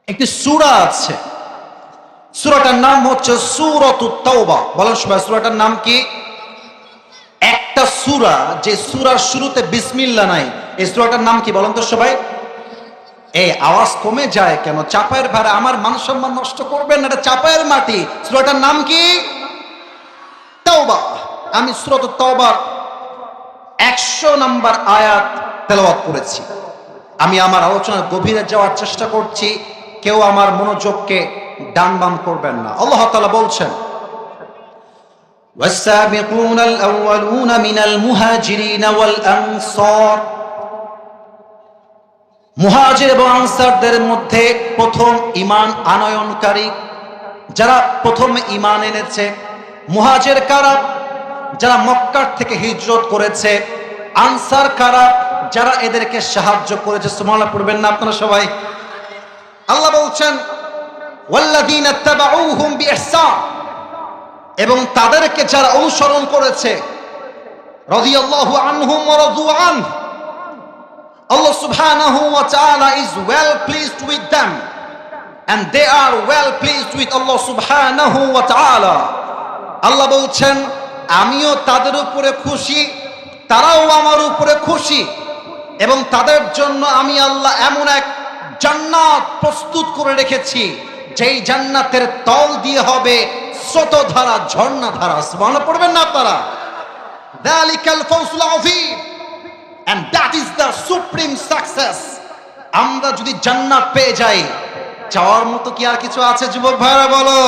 একটি সূরা আছে, সূরাটার নাম হচ্ছে সূরাতুত তাওবা। বলেন সবাই, সূরাটার নাম কি? একটা সূরা যে সূরার শুরুতে বিসমিল্লাহ নাই, এই সূরাটার নাম কি বলেন তো সবাই? এই আওয়াজ কমে যায় কেন? চাপায়ের ভাড়া, আমার মান সম্মান নষ্ট করবেন না, এটা চাপায়ের মাটি। সূরাটার নাম কি? তাওবা। আমি সূরাতুত তাওবার 100 নম্বর আয়াত তেলাওয়াত করেছি। আমি আমার আলোচনার গভীরে যাওয়ার চেষ্টা করছি, কেউ আমার মনোযোগকে ডান বাম করবেন না। আল্লাহ তাআলা বলছেন, والسابقون الأولون من المهاجرين والأنصار। মুহাজির এবং আনসারদের মধ্যে প্রথম ঈমান আনয়নকারী যারা প্রথম ঈমান এনেছে। মুহাজির কারা? যারা মক্কার থেকে হিজরত করেছে। আনসার কারা? যারা এদেরকে সাহায্য করেছে। সুবহানাল্লাহ পড়বেন না আপনারা সবাই? আল্লাহ বলছেন, ওয়াল্লাযীনা তাবাউহুম বিইহসান, এবং তাদেরকে যারা অনুসরণ করেছে। রাদিয়াল্লাহু আনহুম ওয়া রাদু আনহু, Allah subhanahu wa ta'ala is well pleased with them and they are well pleased with Allah subhanahu wa ta'ala. আল্লাহ বলছেন, আমিও তাদের উপরে খুশি, তারাও আমার উপরে খুশি, এবং তাদের জন্য আমি আল্লাহ এমন এক জান্নাত প্রস্তুত করে রেখেছি যেই জান্নাতের তল দিয়ে হবে স্রোতধারা, ঝর্ণাধারা। সুবহানাল্লাহ পড়বেন না আপনারা? যালিকাল ফাওজুল আযীম, and that is the supreme success. আমরা যদি জান্নাত পেয়ে যাই, চাওয়ার মতো কি আর কিছু আছে যুবক ভাইরা বলো?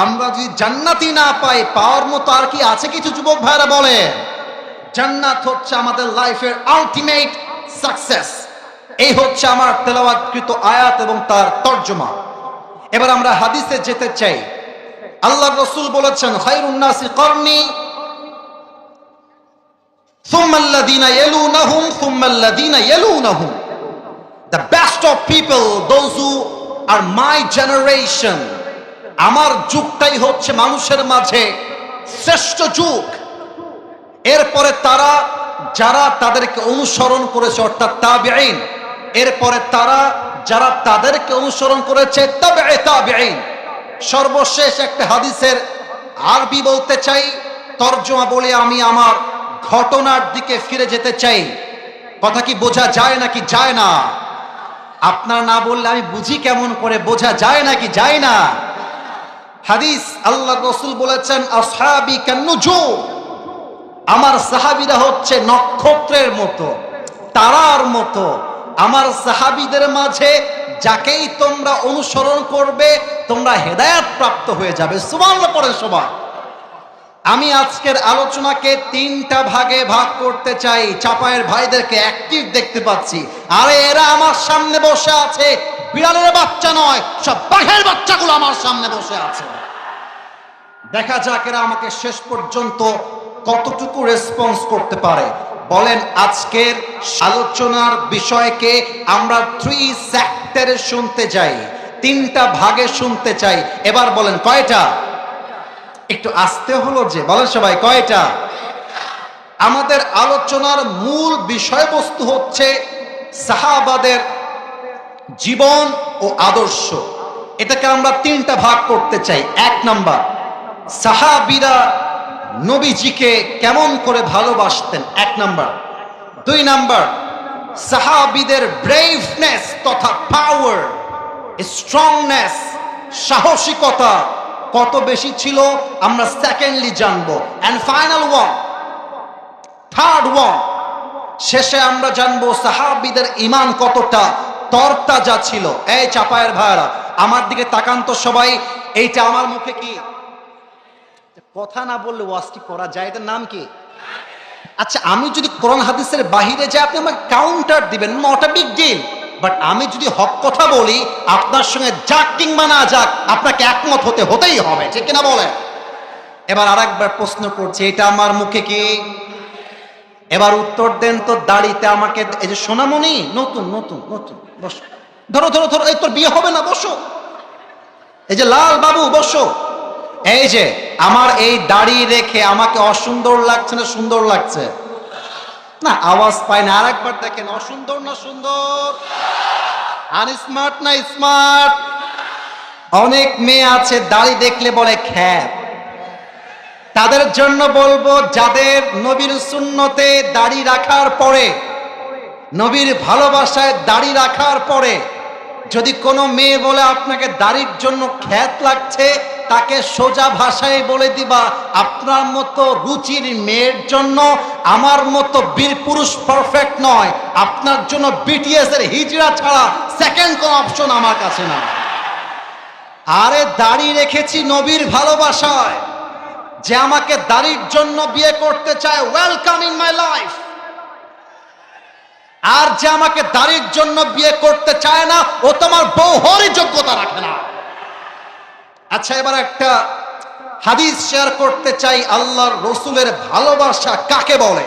আমরা যদি জান্নাতই না পাই, পাওয়ার মতো আর কি আছে কিছু যুবক ভাইরা বলে? জান্নাত হচ্ছে আমাদের লাইফের আলটিমেট সাকসেস। এই হচ্ছে আমার তেলাওয়াতকৃত আয়াত এবং তার তরজমা। এবার আমরা হাদিসে যেতে চাই। আল্লাহর রাসূল বলেছেন, খায়রুন নাসি করনি ثم الذين يلونهم ثم الذين يلونهم. The best of people, those who are my generation. আমার যুগটাই হচ্ছে মানুষের মাঝে শ্রেষ্ঠ যুগ। এরপরে তারা যারা তাদেরকে অনুসরণ করেছে, অর্থাৎ তাবিঈন। এরপরে তারা যারা তাদেরকে অনুসরণ করেছে, তাবিঈ তাবিঈন। সর্বশেষ একটা হাদিসের আরবি বলতে চাই, তরজমা বলে আমি আমার ঘটনার দিকে ফিরে যেতে চাই। কথা কি বোঝা যায় নাকি যায় না? আপনার না বললে আমি বুঝি কেমন করে? বোঝা যায় নাকি যায় না? হাদিস, আল্লাহর রাসূল বলেছেন, আসহাবি কান্নুজুম, আমার সাহাবীরা হচ্ছে নক্ষত্রের মতো, তারার মতো। আমার সাহাবীদের মাঝে যাকেই তোমরা অনুসরণ করবে, তোমরা হেদায়েত প্রাপ্ত হয়ে যাবে। সুবহানাল্লাহ পড়েন সবাই। আমি আজকের আলোচনাকে 3টা ভাগে ভাগ করতে চাই। চাপায়ের ভাইদেরকে অ্যাক্টিভ দেখতে পাচ্ছি। আরে এরা আমার সামনে বসে আছে, বিড়ালের বাচ্চা নয়, সব বাঘের বাচ্চাগুলো আমার সামনে বসে আছে। দেখা যাক এরা আমাকে শেষ পর্যন্ত কতটুকু রেসপন্স করতে পারে। বলেন, আজকের আলোচনার বিষয়কে আমরা 3 সেক্টরে শুনতে চাই, 3টা ভাগে শুনতে চাই। এবার বলেন কয়টা? একটু আস্তে হলো যে, বলেন সবাই কয়টা? আমাদের আলোচনার মূল বিষয়বস্তু হচ্ছে সাহাবাদের জীবন ও আদর্শ। এটাকে আমরা 3টা ভাগ করতে চাই। 1 নাম্বার, সাহাবীরা নবীজিকে কেমন করে ভালোবাসতেন, 1 নাম্বার। 2 নাম্বার, সাহাবীদের ব্রেভনেস তথা পাওয়ার, স্ট্রংনেস, সাহসিকতা কত বেশি ছিল আমরা সেকেন্ডলি জানবো। And final one, third one, শেষে আমরা জানবো সাহাবীদের ঈমান কতটা তরতাজা ছিল। এই চাপায়ের ভাইরা আমার দিকে তাকান তো সবাই। এইটা আমার মুখে কি কথা না বললে ওয়াজটি করা যায়? এটার নাম কি? আচ্ছা, আমি যদি কোরআন হাদিসের বাহিরে যাই, আপনি আমাকে কাউন্টার দিবেন, not a big deal. But আমি যদি হক কথা বলি, আপনার সঙ্গে যাক কিংবা না যাক, আপনাকে একমত হতেই হবে, ঠিক কিনা বলেন? এবার আরেকবার প্রশ্ন করছি, এটা আমার মুখে কি? এবার উত্তর দেন তো। দাড়িতে আমাকে, এই যে সোনামণি, নতুন নতুন নতুন, বসো, ধরো ধরো ধরো, এই তোর বিয়ে হবে না, বসো। এই যে লাল বাবু, বসো। এই যে আমার এই দাড়ি রেখে আমাকে অসুন্দর লাগছে না সুন্দর লাগছে? না, আওয়াজ পায় না। আরেকবার দেখেন, অসুন্দর না সুন্দর? আনস্মার্ট না স্মার্ট? অনেক মেয়ে আছে দাড়ি দেখলে বলে খ্যাত। তাদের জন্য বলবো, যাদের নবীর সুন্নতে দাড়ি রাখার পরে, নবীর ভালোবাসায় দাড়ি রাখার পরে যদি কোনো মেয়ে বলে আপনাকে দাড়ির জন্য খ্যাত লাগছে, তাকে সোজা ভাষায় বলে দিবা, আপনার মতো রুচির মেয়ের জন্য আমার মতো বীর পুরুষ পারফেক্ট নয়। আপনার জন্য বিটিএস এর হিজড়া ছাড়া সেকেন্ড কোন অপশন আমার কাছে না। আরে দাড়ি রেখেছি নবীর ভালোবাসায়, যে আমাকে দাড়ির জন্য বিয়ে করতে চায়, ওয়েলকাম ইন মাই লাইফ। আর যে আমাকে দাড়ির জন্য বিয়ে করতে চায় না, ও তোমার বউ হওয়ারই যোগ্যতা রাখে না। আচ্ছা, এবার একটা হাদিস শেয়ার করতে চাই। আল্লাহর রসুলের ভালোবাসা কাকে বলে?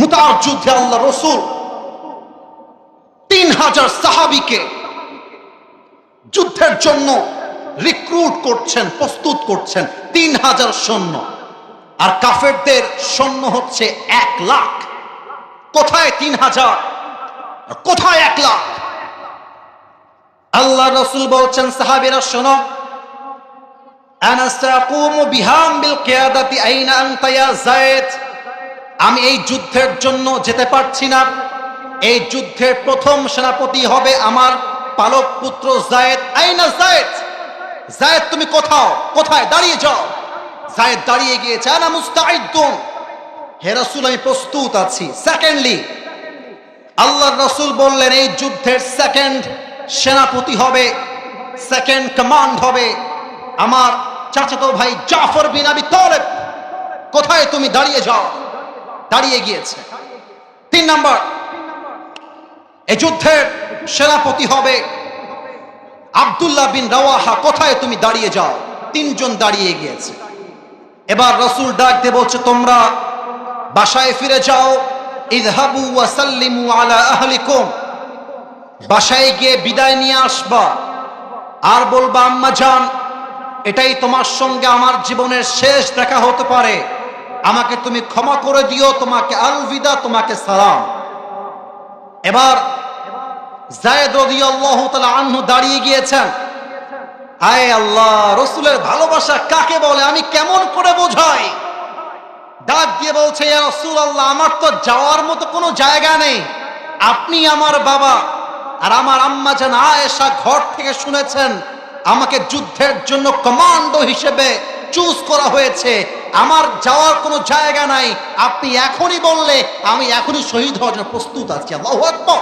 মুতার যুদ্ধে আল্লাহ রসুল 3000 সাহাবীকে যুদ্ধের জন্য রিক্রুট করছেন, প্রস্তুত করছেন। 3000 সৈন্য, আর কাফেরদের সৈন্য হচ্ছে 1 লাখ। কোথায় 3000 আর কোথায় 1 লাখ? আল্লাহ রসুল বলছেন, সাহাবীরা শোনো, আনা সাকুমু বিহাম বিল কিয়াদাতি আইনা আনতা ইয়া যায়েদ। আমি এই যুদ্ধের জন্য যেতে পারছি না। এই যুদ্ধের প্রথম সেনাপতি হবে আমার পালক পুত্র যায়েদ। আইনা যায়েদ? যায়েদ তুমি কোথায়? দাঁড়িয়ে যাও। যায়েদ দাঁড়িয়ে গিয়েছে। আনা মুস্তাইদুন, হে রাসূল আমি প্রস্তুত আছি। সেকেন্ডলি আল্লাহর রাসূল বললেন, এই যুদ্ধের সেকেন্ড সেনাপতি হবে, সেকেন্ড কমান্ড হবে আমার চাচাতো ভাই জাফর বিন আবি তালেব। কোথায়? তুমি দাঁড়িয়ে যাও। দাঁড়িয়ে গিয়েছে। 3 নাম্বার, এই যুদ্ধের সেনাপতি হবে আব্দুল্লাহ বিন রাওয়াহা। কোথায়? তুমি দাঁড়িয়ে যাও। 3 জন দাঁড়িয়ে গিয়েছে। এবার রাসূল ডাক দিয়ে বলছে, তোমরা বাসায় ফিরে যাও। ইযহাবু ওয়া সাল্লিমু আলা আহলিকুম। বাসায় গিয়ে বিদায় নিয়ে আসবা, আর বলবা, আম্মা জান, এটাই তোমার সঙ্গে আমার জীবনের শেষ দেখা হতে পারে, আমাকে তুমি ক্ষমা করে দিও, তোমাকে আলবিদা, তোমাকে সালাম। এবার যায়েদ রাদিয়াল্লাহু তাআলা আনহু দাঁড়িয়ে গিয়েছেন। হায় আল্লাহ, রাসূলের ভালোবাসা কাকে বলে আমি কেমন করে বোঝাই? ডাক দিয়ে বলছে, ইয়া রাসূলুল্লাহ, আমার তো যাওয়ার মতো কোনো জায়গা নেই। আপনি আমার বাবা, আর আমার আম্মা জান আয়েশা ঘর থেকে শুনেছেন আমাকে যুদ্ধের জন্য কমান্ডো হিসেবে চুজ করা হয়েছে। আমার যাওয়ার কোনো জায়গা নাই। আপনি এখনই বললে আমি এখনই শহীদ হওয়ার জন্য প্রস্তুত আছি। আল্লাহু আকবার।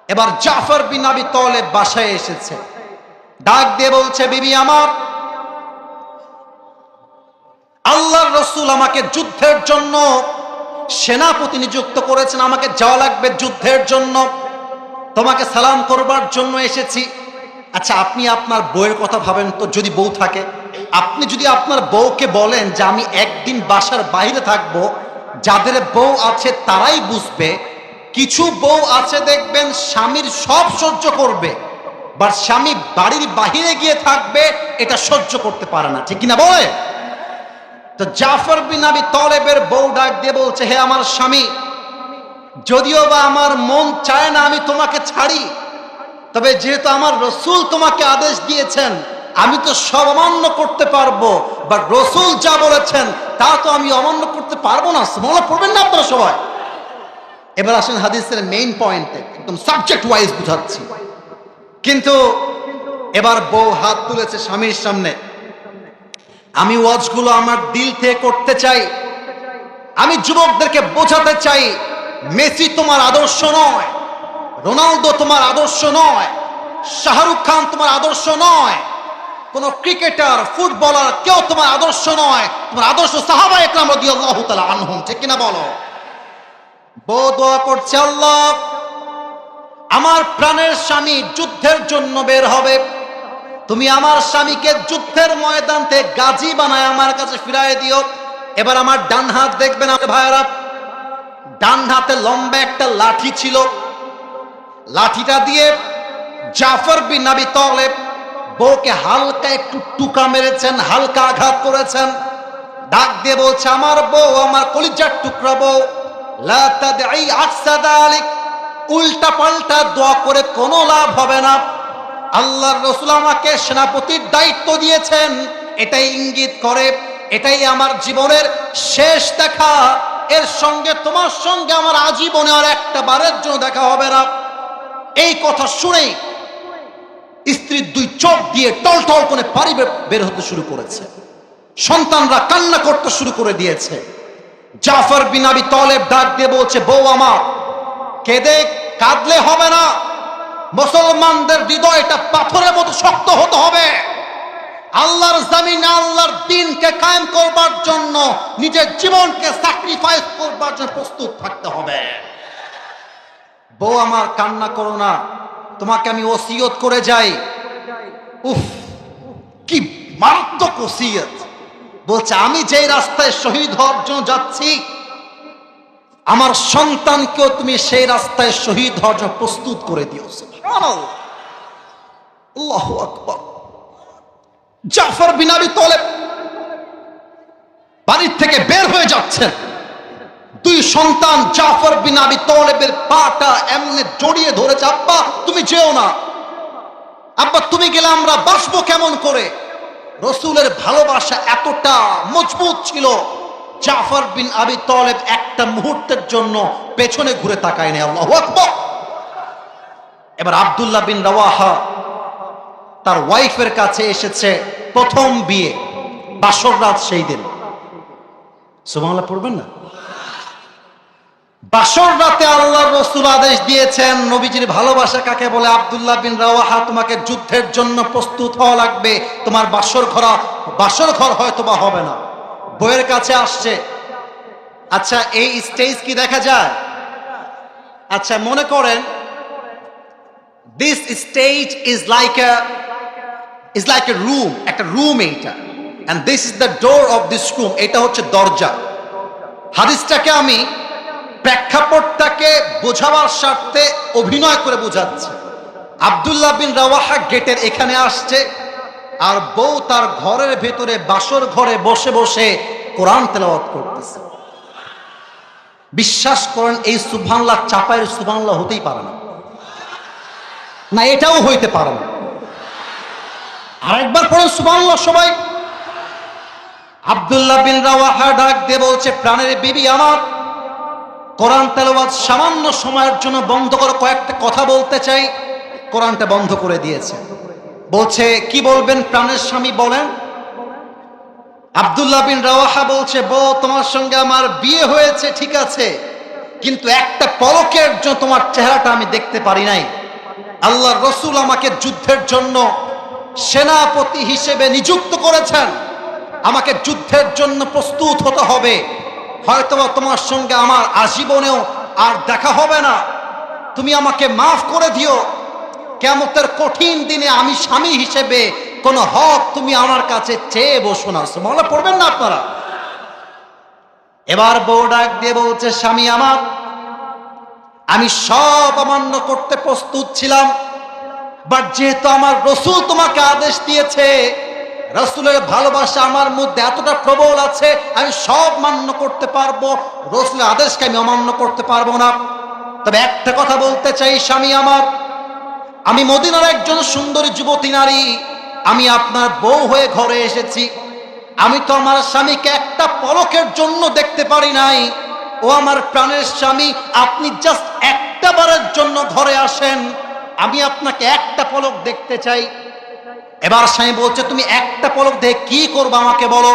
এবার জাফর বিন আবি তালেব বাসায় এসেছে। ডাক দিয়ে বলছে, বিবি আমার, আল্লাহর রাসূল আমাকে যুদ্ধের জন্য সেনাপতি নিযুক্ত করেছেন, আমাকে যাওয়া লাগবে যুদ্ধের জন্য, তোমাকে সালাম করবার জন্য এসেছি। আচ্ছা, আপনি আপনার বউয়ের কথা ভাবেন তো। যদি বউ থাকে, আপনি যদি আপনার বউকে বলেন যে আমি একদিন বাসার বাইরে থাকবো, যাদের বউ আছে তারাই বুঝবে। কিছু বউ আছে দেখবেন স্বামীর সব সহ্য করবে, বাট স্বামী বাড়ির বাহিরে গিয়ে থাকবে, এটা সহ্য করতে পারে না। ঠিক কিনা বলে? তো জাফর বিন আবি তালেবের বউ ডাক দিয়ে বলছে, হে আমার স্বামী, যদিও বা আমার মন চায় না আমি তোমাকে ছাড়ি, তবে যেহেতু আমার রসুল তোমাকে আদেশ দিয়েছেন, আমি তো সব অমান্য করতে পারবো, বাট রসুল যা বলেছেন তা তো আমি অমান্য করতে পারবো না। সুবহানাল্লাহ পড়বেন না আপনারা সবাই? এবার আসেন হাদিসের মেইন পয়েন্টে, একদম সাবজেক্ট ওয়াইজ বুঝাচ্ছি। কিন্তু এবার বউ হাত তুলেছে স্বামীর সামনে। আমি ওয়াজগুলো আমার দিল থেকে করতে চাই। আমি যুবকদেরকে বোঝাতে চাই, মেসি তোমার আদর্শ নয়, রোনালদো তোমার আদর্শ নয়, শাহরুখ খান তোমার আদর্শ নয়, কোন ক্রিকেটার, ফুটবলার কেউ তোমার আদর্শ নয়। তোমার আদর্শ সাহাবায়ে কেরাম রাদিয়াল্লাহু তাআলা আনহুম। ঠিক কিনা বলো? বউ দোয়া করছে, আল্লাহ, আমার প্রাণের স্বামী যুদ্ধের জন্য বের হবে, তুমি আমার স্বামীকে যুদ্ধের ময়দান থেকে গাজী বানায় আমার কাছে ফিরায় দিও। এবার আমার ডান হাত দেখবেন ভাইয়েরা, ডান হাতে লম্বা একটা লাঠি ছিল। লাঠিটা দিয়ে জাফর বিন আবি তালেব বউকে হালকা একটু টুকা মেরেছেন, হালকা আঘাত করেছেন। ডাক দিয়ে বলছে, আমার বউ, আমার কলিজার টুকরা বউ, লা তাদঈ আকসা যালিক, উল্টা পাল্টা দোয়া করে কোনো লাভ হবে না। আল্লাহর রাসূল আমাকে সেনাপতির দায়িত্ব দিয়েছেন, এটাই ইঙ্গিত করে এটাই আমার জীবনের শেষ দেখা, এর সঙ্গে তোমার সঙ্গে আমার আজীবনে আর একটা বারের জন্য দেখা হবে না। এই কথা শুনেই স্ত্রীর দুই চোখ দিয়ে টলটল করে পানি বের হতে শুরু করেছে, সন্তানরা কান্না করতে শুরু করে দিয়েছে। জাফর বিন আবি তালেব ডাক দিয়ে বলছে, বউ আমার, কেঁদে কাঁদলে হবে না, মুসলমানদের হৃদয়টা পাথরের মতো শক্ত হতে হবে। আল্লাহর জমিনে আল্লাহর দ্বীনকে কায়েম করবার জন্য নিজের জীবনকে স্যাক্রিফাইস করবার জন্য প্রস্তুত থাকতে হবে। বউ আমার, কান্না করো না, তোমাকে আমি ওসিয়ত করে যাই। উফ, কি মারাত্মক ওসিয়ত! বলছে, আমি যেই রাস্তায় শহীদ হওয়ার জন্য যাচ্ছি, আমার সন্তানকেও তুমি সেই রাস্তায় শহীদ হওয়ার জন্য প্রস্তুত করে দিও। সুবহানাল্লাহ, আল্লাহু আকবার। জাফর বিন আবি তালেব বাড়ির থেকে বের হয়ে যাচ্ছেন, দুই সন্তান জাফর বিন আবি তালেবের পাটা এমনি জড়িয়ে ধরেছে, আব্বা তুমি যেও না, আব্বা তুমি গেলে আমরা বাঁচবো কেমন করে? রসুলের ভালোবাসা এতটা মজবুত ছিল, জাফর বিন আবি তালেব একটা মুহূর্তের জন্য পেছনে ঘুরে তাকায় নাই। আল্লাহু আকবার। এবার আব্দুল্লাহ বিন রাওয়াহা তার ওয়াইফের কাছে এসেছে, প্রথম বিয়ে, বাসর রাত সেই দিন। সুবহানাল্লাহ পড়বেন না? বাসর রাতে আল্লাহর রাসূল আদেশ দিয়েছেন, নবীজির ভালোবাসা কাকে বলে? আব্দুল্লাহ বিন রাওয়াহা, তোমাকে যুদ্ধের জন্য প্রস্তুত হওয়া লাগবে, তোমার বাসর ঘর হয়তো বা হবে না। বইয়ের কাছে আসছে, আচ্ছা এই স্টেজ কি দেখা যায়? আচ্ছা মনে করেন this stage is like a room, একটা রুম এইটা, and this is the door of this room, এটা হচ্ছে দরজা। হাদিসটাকে আমি প্রেক্ষাপটটাকে বোঝাবার স্বার্থে অভিনয় করে বোঝাচ্ছি। আব্দুল্লাহ বিন রাওয়াহা গেটের এখানে আসছে, আর বউ তার ঘরের ভেতরে বাসর ঘরে বসে বসে কোরআন তেলাওয়াত করতেছে। বিশ্বাস করেন, এই সুবহানাল্লাহ চাপায়ের সুবহানাল্লাহ হতেই পারে না, না এটাও হইতে পারে না। আরেকবার পড়েন সুবহানাল্লাহ সবাই। আব্দুল্লাহ বিন রাওয়াহা ডাক দিয়ে বলছে, প্রাণের বিবি আমার, কোরআন তেলাওয়াত সামান্য সময়ের জন্য বন্ধ করে কয়েকটা কথা বলতে চাই। কোরআনটা বন্ধ করে দিয়েছে। বলছে, কি বলবেন প্রাণের স্বামী, বলেন। আব্দুল্লাহ বিন রাওয়াহা বলছে, বউ তোমার সঙ্গে আমার বিয়ে হয়েছে ঠিক আছে, কিন্তু একটা পলকের জন্য তোমার চেহারাটা আমি দেখতে পারি নাই। আল্লাহর রাসূল আমাকে যুদ্ধের জন্য সেনাপতি হিসেবে নিযুক্ত করেছেন, আমাকে যুদ্ধের জন্য প্রস্তুত হতে হবে, হয়তোবা তোমার সঙ্গে আমার আজীবনেও আর দেখা হবে না, তুমি আমাকে মাফ করে দিও। কিয়ামতের কঠিন দিনে আমি স্বামী হিসেবে কোন হক তুমি আমার কাছে চেয়ে বসো না। সুবহানাল্লাহ পড়বেন না আপনারা? এবার বউ ডাক দিয়ে বলছে, স্বামী আমার, আমি সব অমান্য করতে প্রস্তুত ছিলাম, বাট যেহেতু আমার রাসূল তোমাকে আদেশ দিয়েছে, রাসূলের ভালোবাসা আমার মধ্যে এতটা প্রবল আছে, আমি সব মান্য করতে পারবো, রাসূলের আদেশকে আমি অমান্য করতে পারবো না। তবে একটা কথা বলতে চাই স্বামী আমার, আমি মদিনার একজন সুন্দরী যুবতী নারী, আমি আপনার বউ হয়ে ঘরে এসেছি, আমি তো আমার স্বামীকে একটা পলকের জন্য দেখতে পারি নাই। ও আমার প্রাণের স্বামী, আপনি জাস্ট একটা বারের জন্য ঘরে আসেন, আমি আপনাকে একটা পলক দেখতে চাই। এবার স্বামী বলছে, তুমি একটা পলক দেখে কি করবে আমাকে বলো।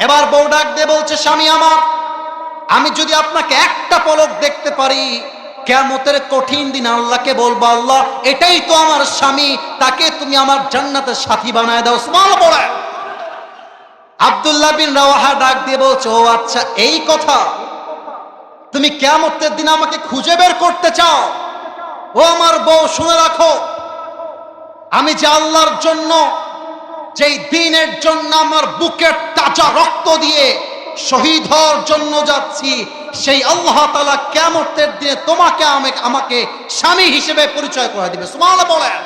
এবার বউ ডাক দিয়ে বলছে, স্বামী আমার, আমি যদি আপনাকে একটা পলক দেখতে পারি, কিয়ামতের কঠিন দিন আল্লাহকে বলবো, আল্লাহ এটাই তো আমার স্বামী, তাকে তুমি আমার জান্নাতের সাথী বানায় দাও। সুবহানাল্লাহ বলে। আব্দুল্লাহ বিন রাওয়াহা ডাক দিয়ে বলছে, ও আচ্ছা এই কথা, তুমি কিয়ামতের দিন আমাকে খুঁজে বের করতে চাও? ও আমার বউ, শুনে রাখো, আমি যে আল্লাহর জন্য, যেই দ্বীনের জন্য আমার বুকের তাজা রক্ত দিয়ে শহীদ হওয়ার জন্য যাচ্ছি, সেই আল্লাহ তাআলা কিয়ামতের দিনে তোমাকে আমাকে স্বামী হিসেবে পরিচয় করে দিবে। সুবহানাল্লাহ বলেন।